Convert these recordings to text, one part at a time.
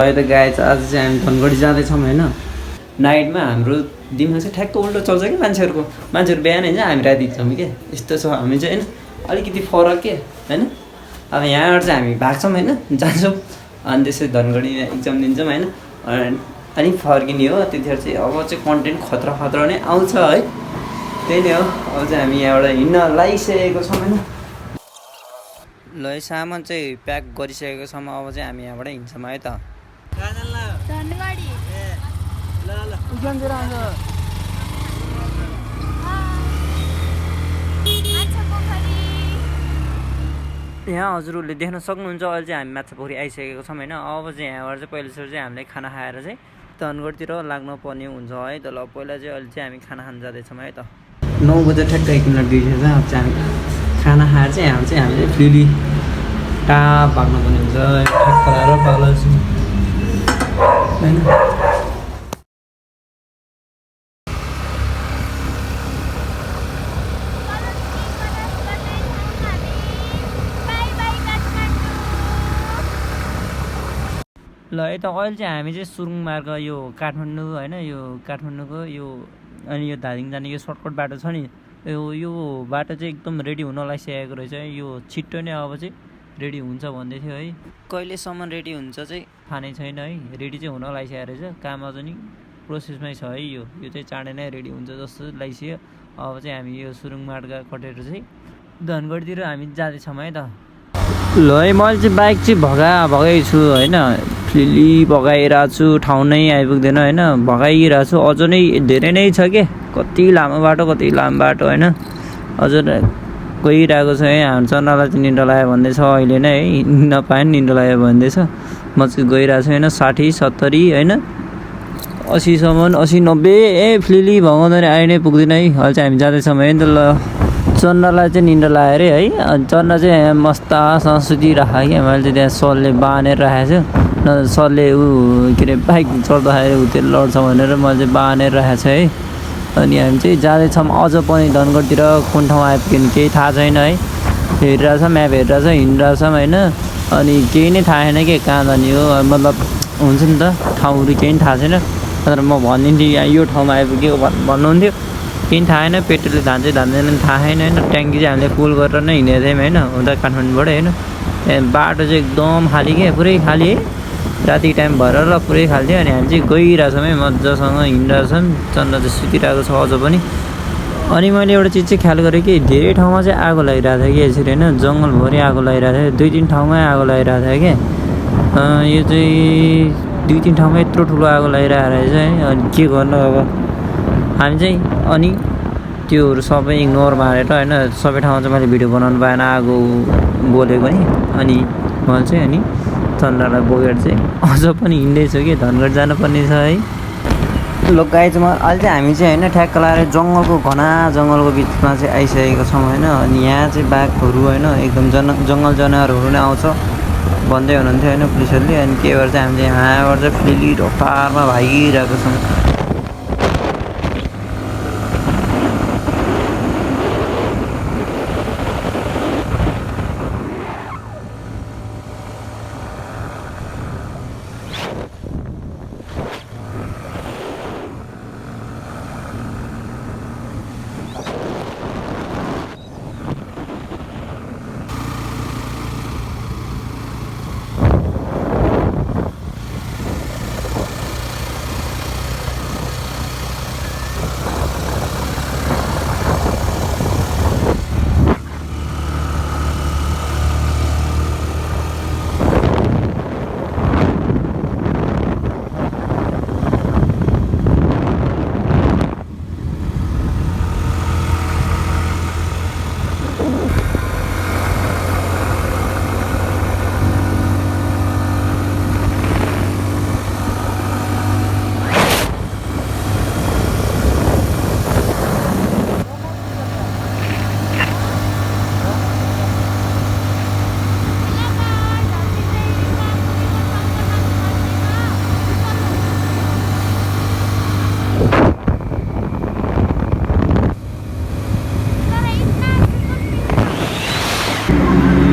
अहिले त गाई चाहिँ आज चाहिँ हामी धनगढी जाँदैछौँ होइन। नाइटमा हाम्रो दिनमा चाहिँ ठ्याक्क उल्टो चल्छ कि मान्छेहरू बिहान होइन हामी राति हिँड्छौँ क्या, यस्तो छ हामी चाहिँ होइन। अलिकति फरक के होइन। अब यहाँबाट चाहिँ हामी भाग्छौँ होइन, जान्छौँ अनि त्यसरी धनगढी इक्जाम दिन्छौँ होइन। अनि फर्किने हो त्यतिखेर चाहिँ अब चाहिँ कन्टेन्ट खतरा नै आउँछ है। त्यही नै हो। अब चाहिँ हामी यहाँबाट हिँड्न लागिसकेको छौँ होइन। ल सामान चाहिँ प्याक गरिसकेको छौँ। अब चाहिँ हामी यहाँबाट हिँड्छौँ है त। यहाँ हजुरहरूले देख्न सक्नुहुन्छ अहिले चाहिँ हामी माछापोखरी आइसकेको छौँ होइन। अब चाहिँ यहाँबाट चाहिँ पहिलोचोटि चाहिँ हामीले खाना खाएर चाहिँ धनगढीतिर लाग्नुपर्ने हुन्छ है त। ल पहिला चाहिँ अहिले चाहिँ हामी खाना खान जाँदैछौँ है त। 9 बजे ठ्याक्क 1 मिनट गइसकेको छ। अब चाहिँ हामी खाना खाएर चाहिँ हामीले फ्रिली टाप भाग्नुपर्ने हुन्छ। ठ्याक्क लगाएर पालाछु होइन। ल यता अहिले चाहिँ हामी चाहिँ सुरुङ मार्ग यो काठमाडौँ होइन, यो काठमाडौँको यो अनि यो दार्जिलिङ जाने यो सर्टकट बाटो छ नि, यो बाटो चाहिँ एकदम रेडी हुन लागिसकेको रहेछ है। यो छिट्टो नै अब चाहिँ रेडी हुन्छ भन्दै थियो है। कहिलेसम्म रेडी हुन्छ चाहिँ थाहा नै छैन है। रेडी चाहिँ हुन लागिसकेको रहेछ, काम अझ नि प्रोसेसमै छ है। यो चाहिँ चाँडै नै रेडी हुन्छ जस्तो लागिसक्यो। अब चाहिँ हामी यो सुरुङ मार्ग कटेर चाहिँ धनगढीतिर हामी जाँदैछौँ है त। ल है मैले चाहिँ बाइक चाहिँ भगाएको छु होइन। फ्रिली भगाइरहेको छु, ठाउँ नै आइपुग्दैन होइन। भगाइरहेको छु, अझ नै धेरै नै छ के, कति लामो बाटो होइन। अझ गइरहेको छ है। हाम्रो चन्द्रलाई चाहिँ निन्द्रा लाग्यो भन्दैछ अहिले नै है। नपाए नि निन्द्रा लाग्यो भन्दैछ। म चाहिँ गइरहेको छु होइन 60 70 होइन 80सम्म 80 90 फ्रिली भगाउँदैन आइ नै पुग्दैन है। अहिले चाहिँ हामी जाँदैछौँ है त। ल चन्द्रलाई चाहिँ निन्द्रा लाग्यो अरे है। चन्द्र चाहिँ मस्तासँग सुतिरहेको क्या। मैले चाहिँ त्यहाँ सरले बाँधेर राखेको छु। न सरले के अरे बाइक चढ्दाखेरि उतिर लड्छ भनेर मैले चाहिँ बाँधेर राखेको छु है। अनि हामी चाहिँ जाँदैछौँ अझ पनि धनगढीतिर। कुन ठाउँ आइपुग्यो भने केही थाहा छैन है। हेरिरहेछ म्याप हेरिरहेछ हिँडिरहेछौँ होइन। अनि केही नै थाहा छैन कि कहाँ जाने हो, मतलब हुन्छ नि त ठाउँहरू केही पनि थाहा छैन। तर म भनिदिन्थेँ यो ठाउँमा आइपुग्यो भन्नुहुन्थ्यो। केही थाहा छैन, पेट्रोलले धान्दैन थाहा छैन होइन। ट्याङ्की चाहिँ हामीले फुल गरेर नै हिँडेको थियौँ होइन, उता काठमाडौँबाट होइन। बाटो चाहिँ एकदम खाली क्या, पुरै खाली है। राति टाइम भएर ल पुरै खाली थियो। अनि हामी चाहिँ गइरहेछौँ है, मजासँग हिँडिरहेछौँ। चन्द्र चाहिँ सुतिरहेको छ अझ पनि। अनि मैले एउटा चिज चाहिँ ख्याल गरेँ कि धेरै ठाउँमा चाहिँ आगो लागिरहेको थियो कि यसरी होइन। जङ्गलभरि आगो लागिरहेको थियो, 2-3 ठाउँमै आगो लागिरहेको थियो क्या। यो चाहिँ 2-3 ठाउँमा यत्रो ठुलो आगो लागिरहेको रहेछ है। अनि के गर्नु अब हामी चाहिँ। अनि त्योहरू सबै इग्नोर मारेर होइन, सबै ठाउँमा चाहिँ मैले भिडियो बनाउनु पाएन आगो बोलेको नि। अनि मैले चाहिँ अनि चन्द्रलाई बोकेर चाहिँ अझ पनि हिँड्दैछु कि धनगढी जानुपर्ने छ है। ल गाइजमा अहिले चाहिँ हामी चाहिँ होइन ठ्याक्क लगाएर घना जङ्गलको बिचमा चाहिँ आइसकेको छौँ होइन। अनि यहाँ चाहिँ बाघहरू होइन एकदम जङ्गल जनावरहरू नै आउँछ भन्दै हुनुहुन्थ्यो होइन पुलिसहरूले। अनि त्यही भएर चाहिँ हामी चाहिँ यहाँबाट चाहिँ फ्रिली रफ्तारमा भागिरहेको छौँ।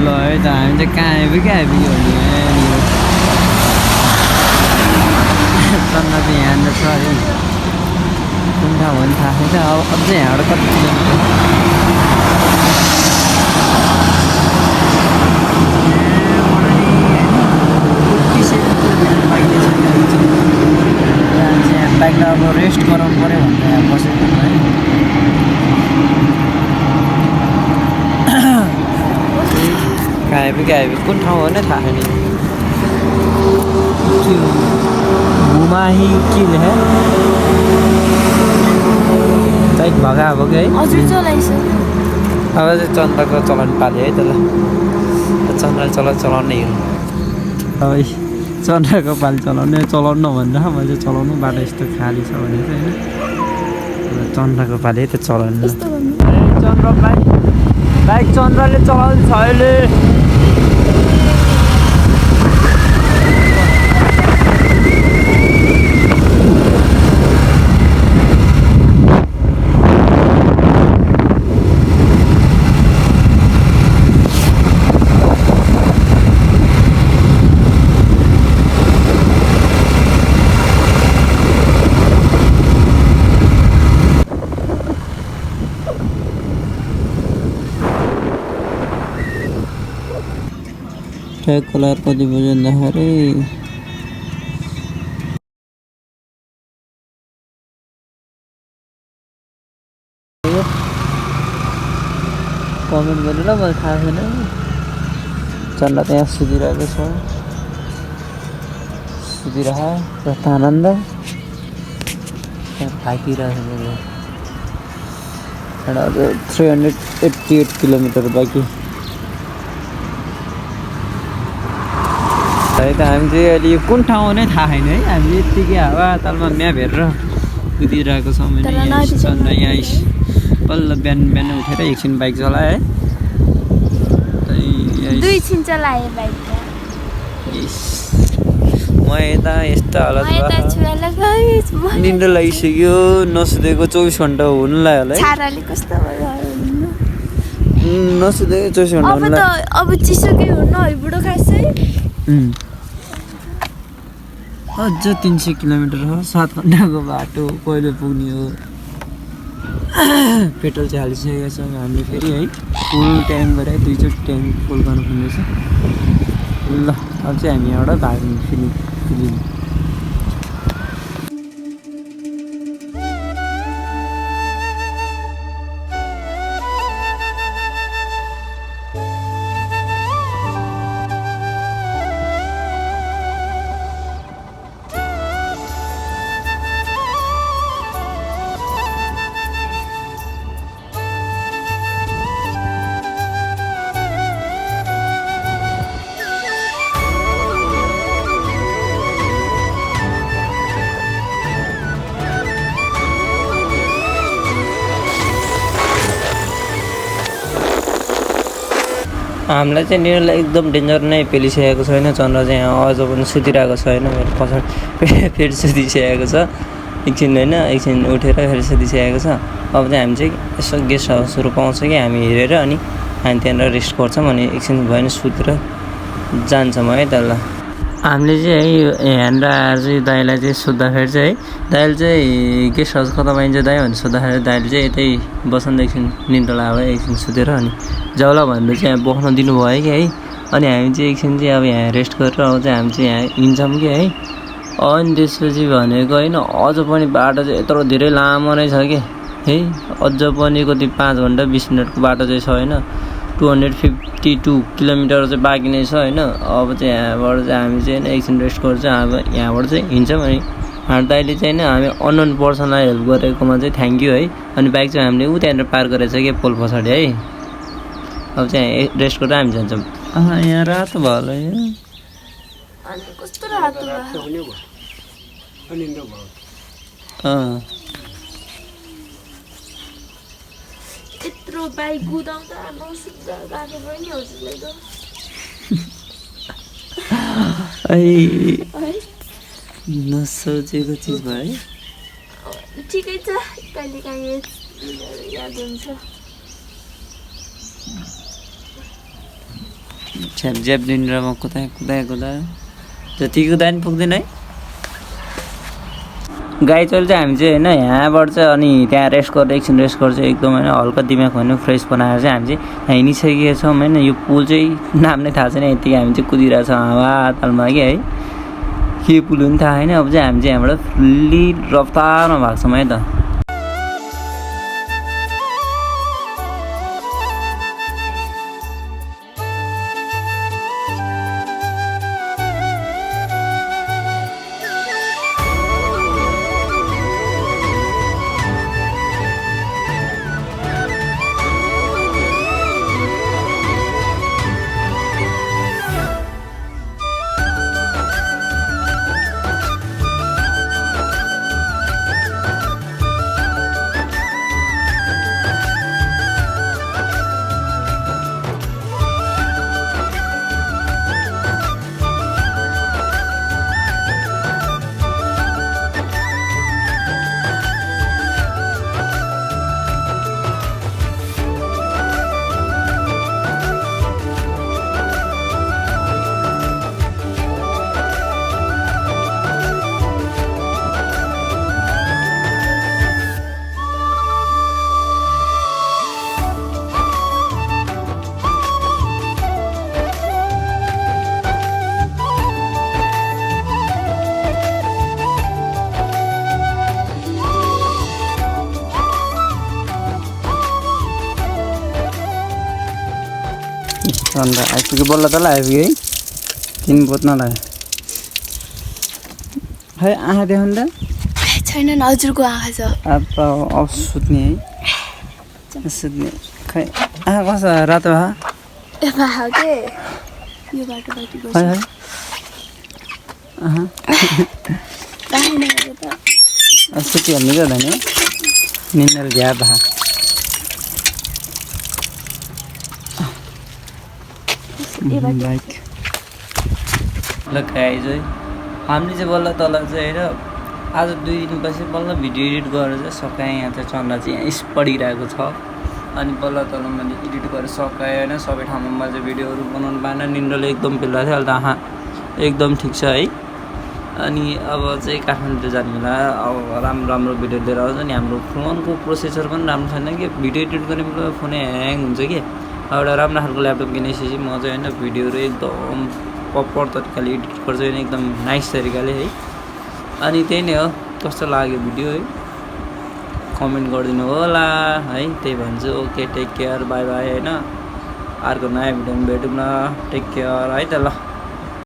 ल है त हामी चाहिँ कहाँ आइपुग्यो चन्द्र चाहिँ यहाँनिर छ है कुन ठाउँ हो नि थाहा छैन अब अझै यहाँबाट कति किलोमिटर बाइकलाई अब रेस्ट गराउनु पऱ्यो भनेर यहाँ बसेको है आइपुग्यो कुन ठाउँ हो नि थाहा छैन घुमाही किल है बाइक भगा अब है अब चाहिँ चन्द्रको चलाउनु पाल्यो है त्यसलाई चन्द्र चलाउने हिँड्नु अब चन्द्रको पालि चलाउनु भनेर मैले चलाउनु बाटो यस्तो खाली छ भने चाहिँ होइन चन्द्रको पालि है त्यो चलाउनु चन्द्र बाइक चन्द्रले चलाउँछ अहिले कलर कति बज्यो भन्दाखेरि कमेन्ट गर्नु ल मलाई थाहा छैन चन्द्र त्यहाँ सुतिरहेको छ रथ आनन्द त्यहाँ थाकिरहेको छ अझ 388 किलोमिटर बाँकी है त हामी चाहिँ अहिले यो कुन ठाउँ हो नै थाहा छैन है हामीले यत्तिकै हावा तालमा म्याप हेरेर कुदिरहेको छौँ चन्द्र यहाँ बल्ल बिहान उठेर एकछिन बाइक चलाएँ है म यता यस्तो हालत निन्द्रा लागिसक्यो नसुतेको 24 घन्टा हुनु लाग्यो होला है नसुतेको 24 घन्टा हुनु लाग्यो अब चिसोकै हुनु है बुढो खासै अझ 300 किलोमिटर हो 7 घन्टाको बाटो कहिले पुग्ने हो पेट्रोल चाहिँ हालिसकेको छ हामीले फेरि है फुल ट्याङ्क गरेर 2 चोटि ट्याङ्क फुल गर्नुपर्ने छ ल अब चाहिँ हामी यहाँबाट भाग्नु फेरि हामीलाई चाहिँ निरलाई एकदम डेन्जर नै पेलिसकेको छैन चन्द्र चाहिँ अझ पनि सुतिरहेको छ होइन मेरो पछाडि फेरि सुतिसकेको छ एकछिन होइन एकछिन उठेर फेरि सुतिसकेको छ अब चाहिँ हामी चाहिँ यसो गेस्ट हाउसहरू पाउँछ कि हामी हेरेर अनि हामी त्यहाँनिर रेस्ट गर्छौँ अनि एकछिन भयो भने सुतेर जान्छौँ है त्यसलाई हामीले चाहिँ है यहाँनिर चाहिँ दाइलाई चाहिँ सोद्धाखेरि चाहिँ है दाइले चाहिँ गेस्ट हाउस कता पाइन्छ दाइ भनेर सोद्धाखेरि दाइले चाहिँ यतै बस्नु एकछिन निन्द्रा लाग्यो एकछिन सुतेर अनि जाउला भनेर चाहिँ यहाँ बस्न दिनुभयो कि है अनि हामी चाहिँ एकछिन चाहिँ अब यहाँ रेस्ट गरेर अब चाहिँ हामी चाहिँ यहाँ हिँड्छौँ कि है अनि त्यसपछि भनेको होइन अझ पनि बाटो चाहिँ यत्रो धेरै लामो नै छ कि है अझ पनि कति 5 घन्टा 20 मिनटको बाटो चाहिँ छ होइन 252 किलोमिटर चाहिँ बाँकी नै छ होइन अब चाहिँ यहाँबाट चाहिँ हामी चाहिँ एकछिन रेस्ट गर्छौँ अब यहाँबाट चाहिँ हिँड्छौँ अनि दाइले चाहिँ होइन हामी अननोन पर्सनलाई हेल्प गरेकोमा चाहिँ थ्याङ्क यू है अनि बाइक चाहिँ हामीले ऊ त्यहाँनिर पार गरेको छ कि पोल पछाडि है अब चाहिँ रेस्ट गरेर हामी जान्छौँ यहाँ रातो भयो होला यत्रो बाइक कुदाउँदा नसुत्दा गएको पनि हजुरले त नसोचेको चिज भयो है ठिकै छ कहिले काहीँ याद हुन्छ झ्याप दिनमा कुदाए जति कुदाए पनि पुग्दैन है गाइचल चाहिँ हामी चाहिँ होइन यहाँबाट चाहिँ अनि त्यहाँ रेस्ट गरेर एकछिन रेस्ट गर्छ एकदम होइन हल्का दिमाग होइन फ्रेस बनाएर चाहिँ हामी चाहिँ यहाँ हिँडिसकेका छौँ होइन यो पुल चाहिँ नाम नै थाहा छैन यतिकै हामी चाहिँ कुदिरहेको छौँ हावा तालमा कि है के पुल हो नि थाहा होइन अब चाहिँ हामी चाहिँ यहाँबाट फुल्ली रफ्तारमा भएको छौँ है त चन्द्र आइपुग्यो बल्ल तल आइपुग्यो है किन बोत्न लाग्यो खै आँखा देखाउनु त छैन हजुरको आँखा छ अब सुत्ने है सुत्ने खै आँखा कस्तो रातो आँखा के यो बाटोबाट खै खै सुतिहाल्नु क्या धनी निन्द्रा झ्या भा बाइक ल गाइज है हामीले चाहिँ बल्ल तल चाहिँ होइन आज 2 दिनपछि बल्ल भिडियो एडिट गरेर चाहिँ सकाएँ यहाँ चाहिँ चन्द्र चाहिँ यहाँ पढिरहेको छ अनि बल्ल तल मैले एडिट गरेर सकाएँ होइन सबै ठाउँमा मैले चाहिँ भिडियोहरू बनाउनु पाएन निन्द्राले एकदम बेला थियो अहिले त आँखा एकदम ठिक छ है अनि अब चाहिँ काठमाडौँ जाने बेला अब राम्रो भिडियो लिएर आउँछ नि हाम्रो फोनको प्रोसेसर पनि राम्रो छैन कि भिडियो एडिट गर्ने बेला फोनै ह्याङ हुन्छ कि एउटा राम्रो खालको ल्यापटप किनेपछि म चाहिँ होइन भिडियोहरू एकदम प्रपर तरिकाले एडिट गर्छु होइन एकदम नाइस तरिकाले है अनि त्यही नै हो कस्तो लाग्यो भिडियो है कमेन्ट गरिदिनु होला है त्यही भन्छु okay take care bye bye होइन अर्को नयाँ भिडियोमा भेटौँ न टेक केयर है त ल